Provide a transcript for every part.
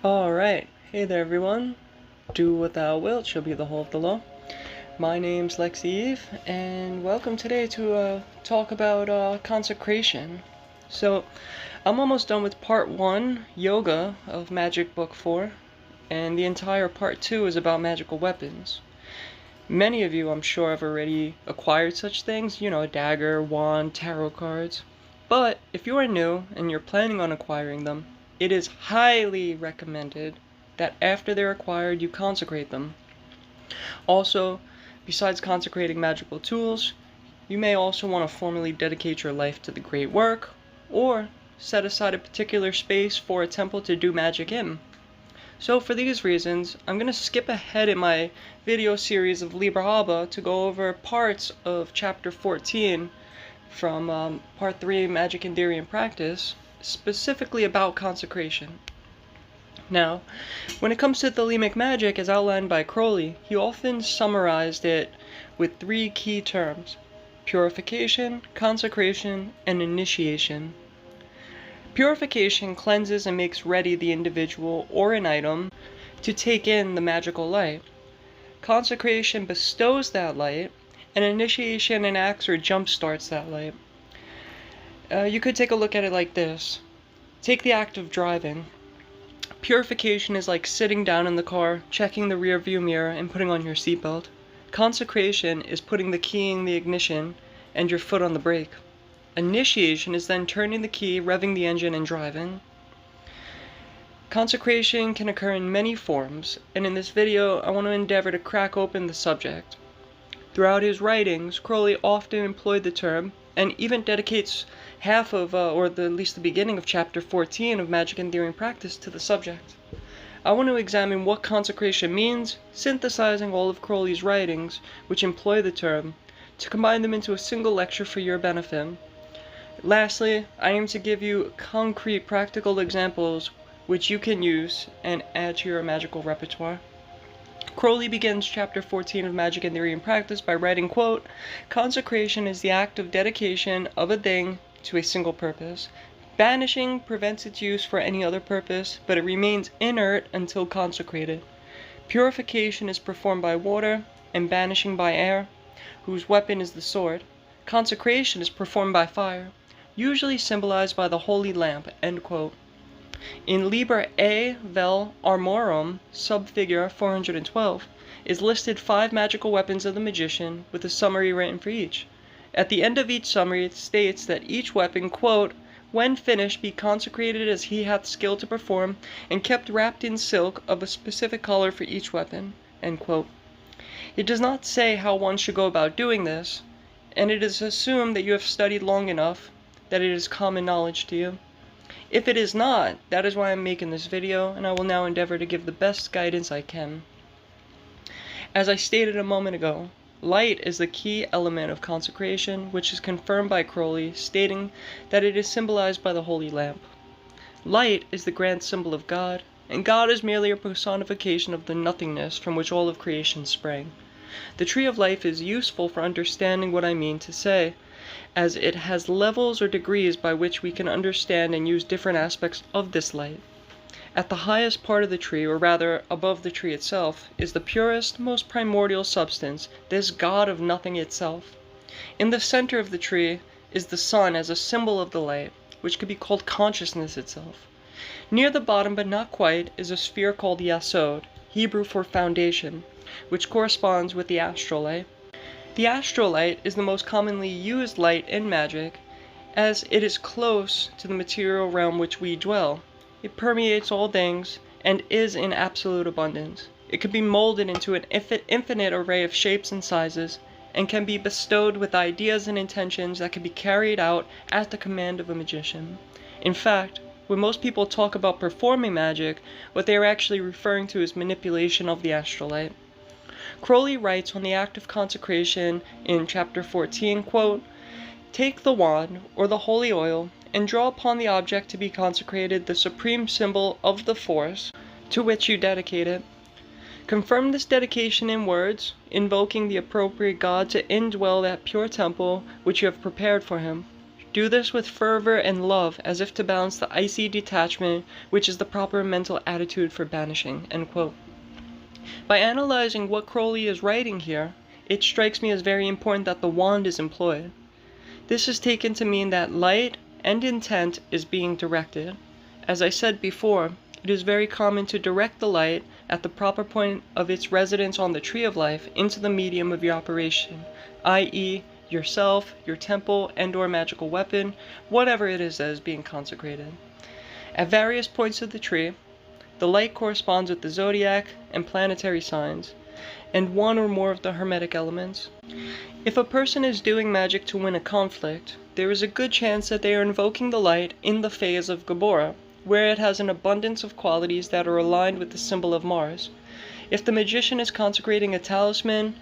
Alright, hey there everyone. Do what thou wilt shall be the whole of the law. My name's Lexi Eve, and welcome today to talk about consecration. So, I'm almost done with part 1, Yoga, of Magick Book 4, and the entire part 2 is about magical weapons. Many of you, I'm sure, have already acquired such things, a dagger, wand, tarot cards. But if you are new and you're planning on acquiring them, it is highly recommended that after they're acquired, you consecrate them. Also, besides consecrating magical tools, you may also want to formally dedicate your life to the great work, or set aside a particular space for a temple to do magic in. So for these reasons, I'm going to skip ahead in my video series of Liber Haba to go over parts of chapter 14 from part 3, Magic in Theory and Practice, specifically about consecration. Now, when it comes to thelemic magic as outlined by Crowley, he often summarized it with 3 key terms: purification, consecration, and initiation. Purification cleanses and makes ready the individual or an item to take in the magical light. Consecration bestows that light, and initiation enacts or jump-starts that light. You could take a look at it like this. Take the act of driving. Purification is like sitting down in the car, checking the rear view mirror, and putting on your seatbelt. Consecration is putting the key in the ignition and your foot on the brake. Initiation is then turning the key, revving the engine, and driving. Consecration can occur in many forms, and in this video I want to endeavor to crack open the subject. Throughout his writings, Crowley often employed the term, and even dedicates half of, or at least the beginning of chapter 14 of Magic in Theory and Practice to the subject. I want to examine what consecration means, synthesizing all of Crowley's writings, which employ the term, to combine them into a single lecture for your benefit. Lastly, I aim to give you concrete practical examples which you can use and add to your magical repertoire. Crowley begins chapter 14 of Magic in Theory and Practice by writing, quote, "Consecration is the act of dedication of a thing to a single purpose. Banishing prevents its use for any other purpose, but it remains inert until consecrated. Purification is performed by water, and banishing by air, whose weapon is the sword. Consecration is performed by fire, usually symbolized by the holy lamp." End quote. In Liber A Vel Armorum, subfigure 412, is listed 5 magical weapons of the magician, with a summary written for each. At the end of each summary it states that each weapon, quote, "when finished be consecrated as he hath skill to perform, and kept wrapped in silk of a specific color for each weapon." End quote. It does not say how one should go about doing this, and it is assumed that you have studied long enough that it is common knowledge to you. If it is not, that is why I'm making this video, and I will now endeavor to give the best guidance I can. As I stated a moment ago, light is the key element of consecration, which is confirmed by Crowley, stating that it is symbolized by the holy lamp. Light is the grand symbol of God, and God is merely a personification of the nothingness from which all of creation sprang. The tree of life is useful for understanding what I mean to say, as it has levels or degrees by which we can understand and use different aspects of this light. At the highest part of the tree, or rather above the tree itself, is the purest, most primordial substance, this God of nothing itself. In the center of the tree is the sun as a symbol of the light, which could be called consciousness itself. Near the bottom, but not quite, is a sphere called Yasod, Hebrew for foundation, which corresponds with the astral light. The astral light is the most commonly used light in magic, as it is close to the material realm which we dwell. It permeates all things, and is in absolute abundance. It can be molded into an infinite array of shapes and sizes, and can be bestowed with ideas and intentions that can be carried out at the command of a magician. In fact, when most people talk about performing magic, what they are actually referring to is manipulation of the astral light. Crowley writes on the act of consecration in chapter 14, quote, "Take the wand, or the holy oil, and draw upon the object to be consecrated the supreme symbol of the force to which you dedicate it. Confirm this dedication in words, invoking the appropriate God to indwell that pure temple which you have prepared for him. Do this with fervor and love, as if to balance the icy detachment, which is the proper mental attitude for banishing." End quote. By analyzing what Crowley is writing here, it strikes me as very important that the wand is employed. This is taken to mean that light and intent is being directed. As I said before, it is very common to direct the light at the proper point of its residence on the tree of life into the medium of your operation, i.e., yourself, your temple, and/or magical weapon, whatever it is that is being consecrated. At various points of the tree, the light corresponds with the zodiac and planetary signs, and one or more of the hermetic elements. If a person is doing magic to win a conflict, there is a good chance that they are invoking the light in the phase of Gabora, where it has an abundance of qualities that are aligned with the symbol of Mars. If the magician is consecrating a talisman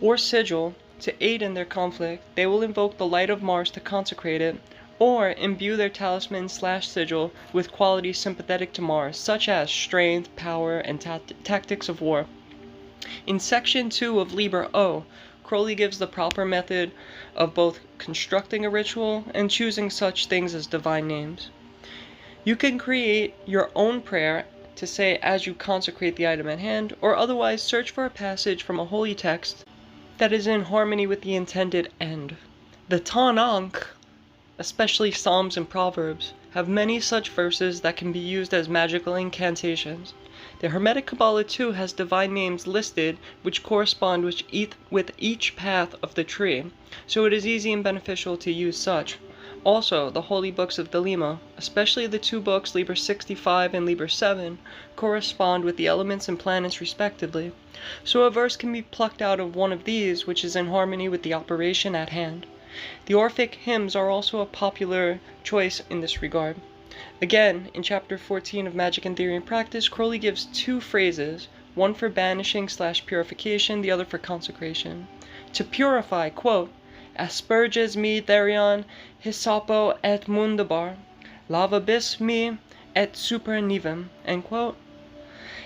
or sigil to aid in their conflict, they will invoke the light of Mars to consecrate it, or imbue their talisman/sigil with qualities sympathetic to Mars, such as strength, power, and tactics of war. In section 2 of Liber O, Crowley gives the proper method of both constructing a ritual and choosing such things as divine names. You can create your own prayer to say as you consecrate the item at hand, or otherwise search for a passage from a holy text that is in harmony with the intended end. The Tanakh, especially Psalms and Proverbs, have many such verses that can be used as magical incantations. The Hermetic Kabbalah too has divine names listed which correspond with each path of the tree, so it is easy and beneficial to use such. Also, the holy books of Thelema, especially the two books Liber 65 and Liber 7, correspond with the elements and planets respectively, so a verse can be plucked out of one of these which is in harmony with the operation at hand. The Orphic hymns are also a popular choice in this regard. Again, in chapter 14 of Magic in Theory and Practice, Crowley gives two phrases, one for banishing/purification, the other for consecration. To purify, quote, "Asperges me therion hysopo et mundabar, lavabis me et super nivem," end quote.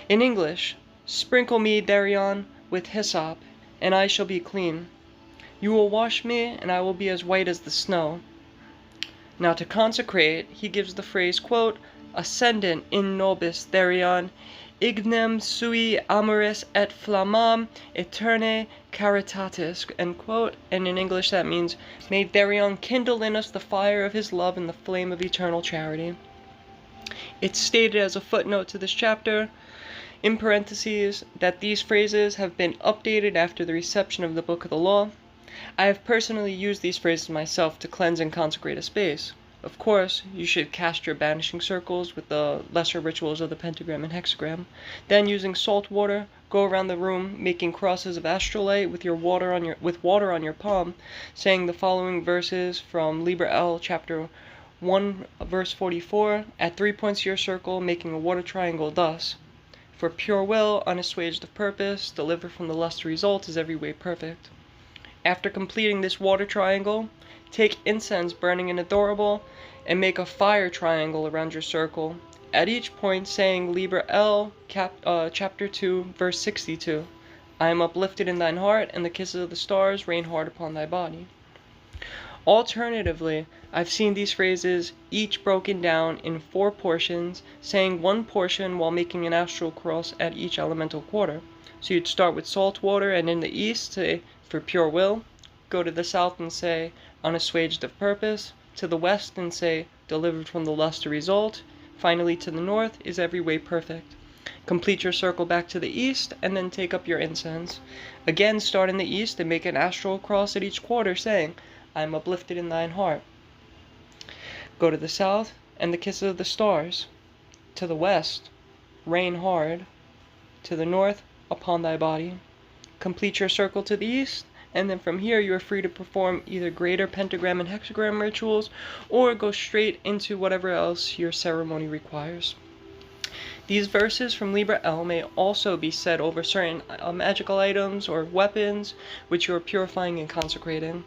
In English, "Sprinkle me therion with hyssop, and I shall be clean. You will wash me, and I will be as white as the snow." Now to consecrate, he gives the phrase, quote, "Ascendent in nobis therion, ignem sui amoris et flammam aeternae caritatis," end quote, and in English that means, "May therion kindle in us the fire of his love and the flame of eternal charity." It's stated as a footnote to this chapter, in parentheses, that these phrases have been updated after the reception of the Book of the Law. I have personally used these phrases myself to cleanse and consecrate a space. Of course, you should cast your banishing circles with the lesser rituals of the pentagram and hexagram. Then, using salt water, go around the room making crosses of astrolite with water on your palm, saying the following verses from Liber L, chapter 1, verse 44, at 3 points of your circle, making a water triangle thus: "For pure will, unassuaged of purpose, delivered from the lust result, is every way perfect." After completing this water triangle, take incense burning in adorable and make a fire triangle around your circle, at each point saying Liber L, chapter 2, verse 62, "I am uplifted in thine heart, and the kisses of the stars rain hard upon thy body." Alternatively, I've seen these phrases each broken down in 4 portions, saying one portion while making an astral cross at each elemental quarter. So you'd start with salt water, and in the east say, "For pure will," go to the south and say, "Unassuaged of purpose," to the west and say, "Delivered from the lust to result," finally to the north is "Every way perfect." Complete your circle back to the east, and then take up your incense. Again, start in the east and make an astral cross at each quarter, saying, "I am uplifted in thine heart." Go to the south, and the kisses of the stars. To the west, rain hard. To the north, upon thy body. Complete your circle to the east, and then from here you are free to perform either greater pentagram and hexagram rituals, or go straight into whatever else your ceremony requires. These verses from Liber L may also be said over certain magical items or weapons which you are purifying and consecrating.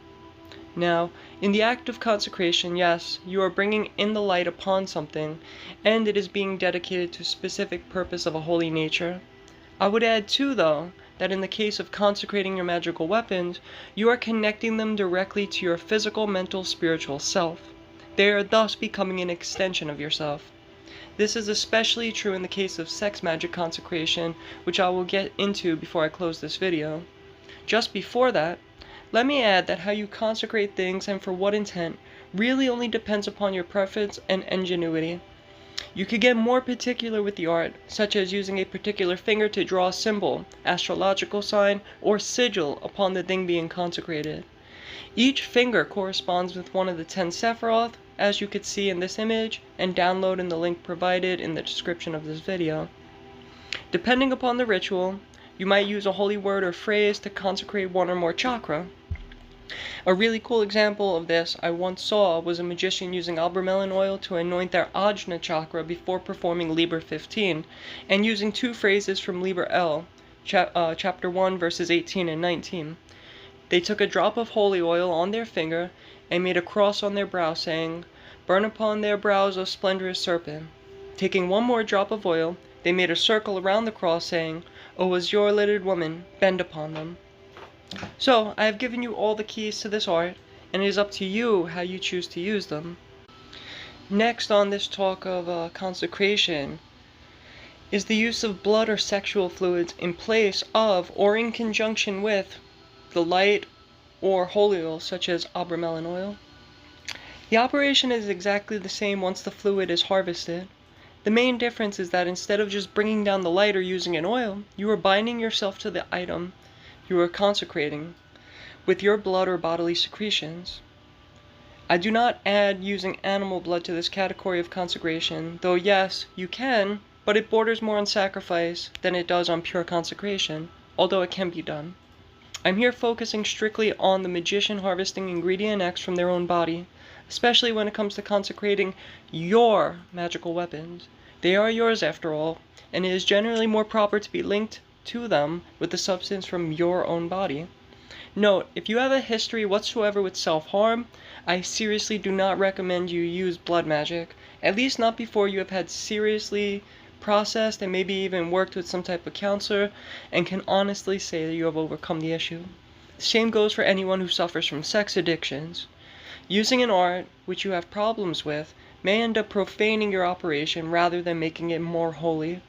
Now, in the act of consecration, yes, you are bringing in the light upon something, and it is being dedicated to a specific purpose of a holy nature. I would add too, though, that in the case of consecrating your magical weapons, you are connecting them directly to your physical, mental, spiritual self. They are thus becoming an extension of yourself. This is especially true in the case of sex magic consecration, which I will get into before I close this video. Just before that, let me add that how you consecrate things and for what intent really only depends upon your preference and ingenuity. You could get more particular with the art, such as using a particular finger to draw a symbol, astrological sign, or sigil upon the thing being consecrated. Each finger corresponds with one of the 10 Sephiroth, as you could see in this image, and download in the link provided in the description of this video. Depending upon the ritual, you might use a holy word or phrase to consecrate one or more chakra. A really cool example of this I once saw was a magician using albermelon oil to anoint their Ajna chakra before performing Liber 15, and using 2 phrases from Liber L, chapter 1 verses 18 and 19. They took a drop of holy oil on their finger and made a cross on their brow, saying, "Burn upon their brows, O splendorous serpent." Taking one more drop of oil, they made a circle around the cross, saying, "O azure-lidded woman, bend upon them." So, I have given you all the keys to this art, and it is up to you how you choose to use them. Next on this talk of consecration is the use of blood or sexual fluids in place of or in conjunction with the light or holy oil such as albermelon oil. The operation is exactly the same once the fluid is harvested. The main difference is that instead of just bringing down the light or using an oil, you are binding yourself to the item you are consecrating with your blood or bodily secretions. I do not add using animal blood to this category of consecration, though yes, you can, but it borders more on sacrifice than it does on pure consecration, although it can be done. I'm here focusing strictly on the magician harvesting ingredient X from their own body, especially when it comes to consecrating your magical weapons. They are yours after all, and it is generally more proper to be linked to them with the substance from your own body. Note, if you have a history whatsoever with self-harm, I seriously do not recommend you use blood magic, at least not before you have had seriously processed and maybe even worked with some type of counselor and can honestly say that you have overcome the issue. The same goes for anyone who suffers from sex addictions. Using an art which you have problems with may end up profaning your operation rather than making it more holy.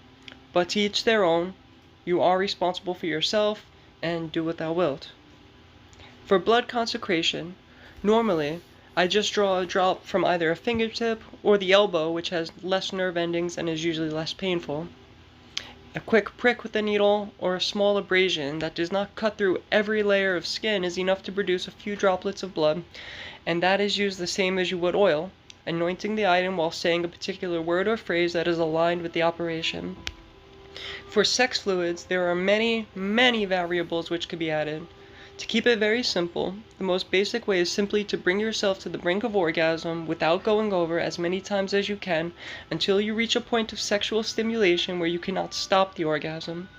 But to each their own. You are responsible for yourself, and do what thou wilt. For blood consecration, normally, I just draw a drop from either a fingertip or the elbow, which has less nerve endings and is usually less painful. A quick prick with a needle or a small abrasion that does not cut through every layer of skin is enough to produce a few droplets of blood, and that is used the same as you would oil, anointing the item while saying a particular word or phrase that is aligned with the operation. For sex fluids, there are many variables which could be added. To keep it very simple, the most basic way is simply to bring yourself to the brink of orgasm without going over as many times as you can until you reach a point of sexual stimulation where you cannot stop the orgasm.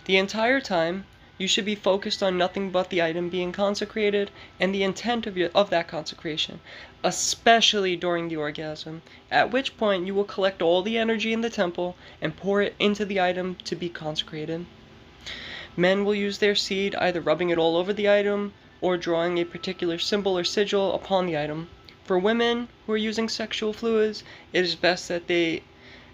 The entire time, you should be focused on nothing but the item being consecrated and the intent of that consecration, especially during the orgasm, at which point you will collect all the energy in the temple and pour it into the item to be consecrated. Men will use their seed either rubbing it all over the item or drawing a particular symbol or sigil upon the item. For women who are using sexual fluids, it is best that they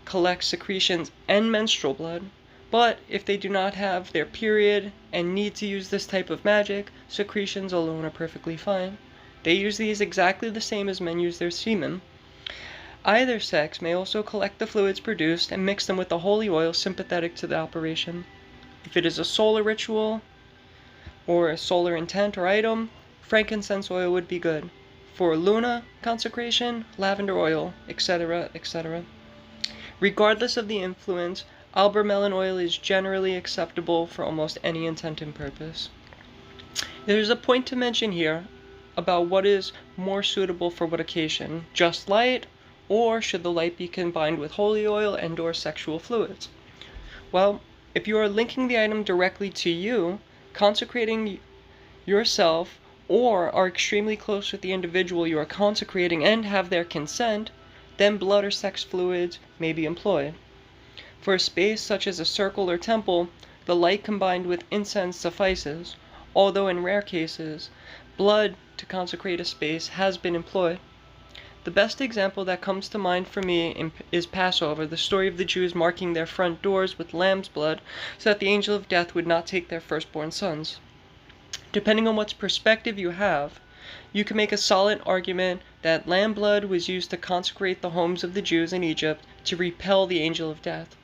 collect secretions and menstrual blood. But if they do not have their period and need to use this type of magic, secretions alone are perfectly fine. They use these exactly the same as men use their semen. Either sex may also collect the fluids produced and mix them with the holy oil sympathetic to the operation. If it is a solar ritual or a solar intent or item, frankincense oil would be good. For Luna consecration, lavender oil, etc., etc. Regardless of the influence, albermelon oil is generally acceptable for almost any intent and purpose. There is a point to mention here about what is more suitable for what occasion, just light, or should the light be combined with holy oil and or sexual fluids. Well, if you are linking the item directly to you, consecrating yourself, or are extremely close with the individual you are consecrating and have their consent, then blood or sex fluids may be employed. For a space such as a circle or temple, the light combined with incense suffices, although in rare cases, blood to consecrate a space has been employed. The best example that comes to mind for me is Passover, the story of the Jews marking their front doors with lamb's blood so that the angel of death would not take their firstborn sons. Depending on what perspective you have, you can make a solid argument that lamb blood was used to consecrate the homes of the Jews in Egypt to repel the angel of death.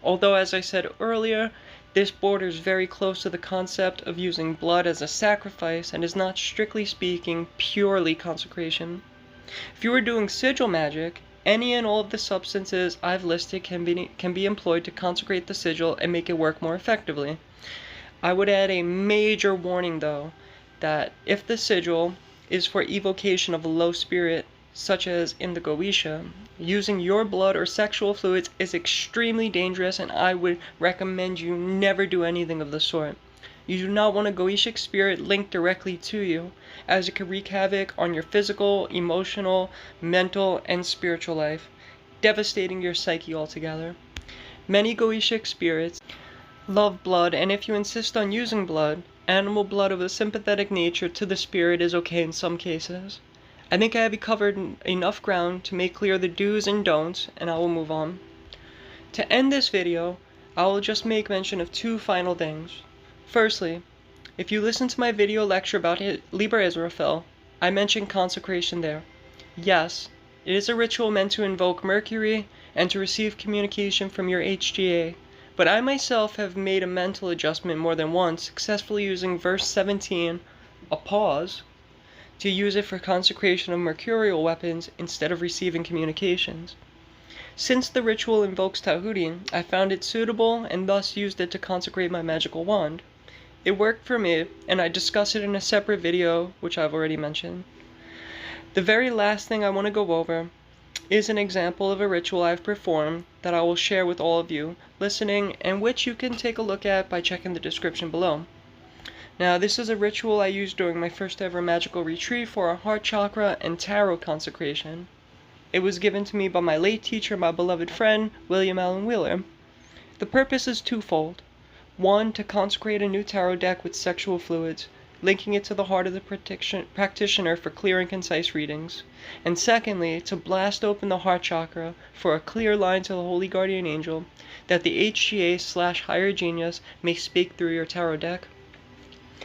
Although, as I said earlier, this borders very close to the concept of using blood as a sacrifice and is not, strictly speaking, purely consecration. If you are doing sigil magic, any and all of the substances I've listed can be employed to consecrate the sigil and make it work more effectively. I would add a major warning though, that if the sigil is for evocation of a low spirit, such as in the Goetia, using your blood or sexual fluids is extremely dangerous, and I would recommend you never do anything of the sort. You do not want a Goetic spirit linked directly to you, as it could wreak havoc on your physical, emotional, mental, and spiritual life, devastating your psyche altogether. Many Goetic spirits love blood, and if you insist on using blood, animal blood of a sympathetic nature to the spirit is okay in some cases. I think I have covered enough ground to make clear the do's and don'ts, and I will move on. To end this video, I will just make mention of two final things. Firstly, if you listen to my video lecture about Liber Israfel, I mentioned consecration there. Yes, it is a ritual meant to invoke Mercury and to receive communication from your HGA, but I myself have made a mental adjustment more than once, successfully using verse 17, a pause, to use it for consecration of mercurial weapons instead of receiving communications. Since the ritual invokes Tahuti, I found it suitable and thus used it to consecrate my magical wand. It worked for me, and I discuss it in a separate video, which I've already mentioned. The very last thing I want to go over is an example of a ritual I've performed that I will share with all of you listening, and which you can take a look at by checking the description below. Now, this is a ritual I used during my first ever magical retreat for a heart chakra and tarot consecration. It was given to me by my late teacher, my beloved friend, William Allen Wheeler. The purpose is twofold. One, to consecrate a new tarot deck with sexual fluids, linking it to the heart of the practitioner for clear and concise readings. And secondly, to blast open the heart chakra for a clear line to the Holy Guardian Angel, that the HGA/higher genius may speak through your tarot deck.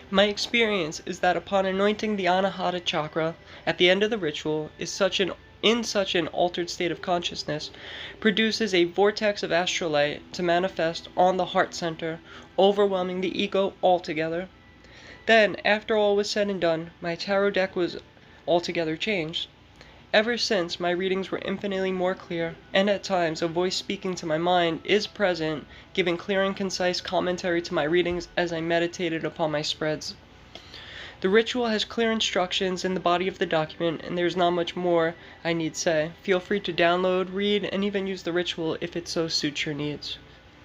My experience is that upon anointing the Anahata chakra at the end of the ritual in such an altered state of consciousness, produces a vortex of astral light to manifest on the heart center, overwhelming the ego altogether. Then, after all was said and done, my tarot deck was altogether changed. Ever since, my readings were infinitely more clear, and at times a voice speaking to my mind is present, giving clear and concise commentary to my readings as I meditated upon my spreads. The ritual has clear instructions in the body of the document, and there's not much more I need say. Feel free to download, read, and even use the ritual if it so suits your needs.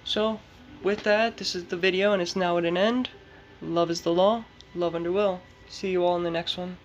So, with that, this is the video, and it's now at an end. Love is the law, love under will. See you all in the next one.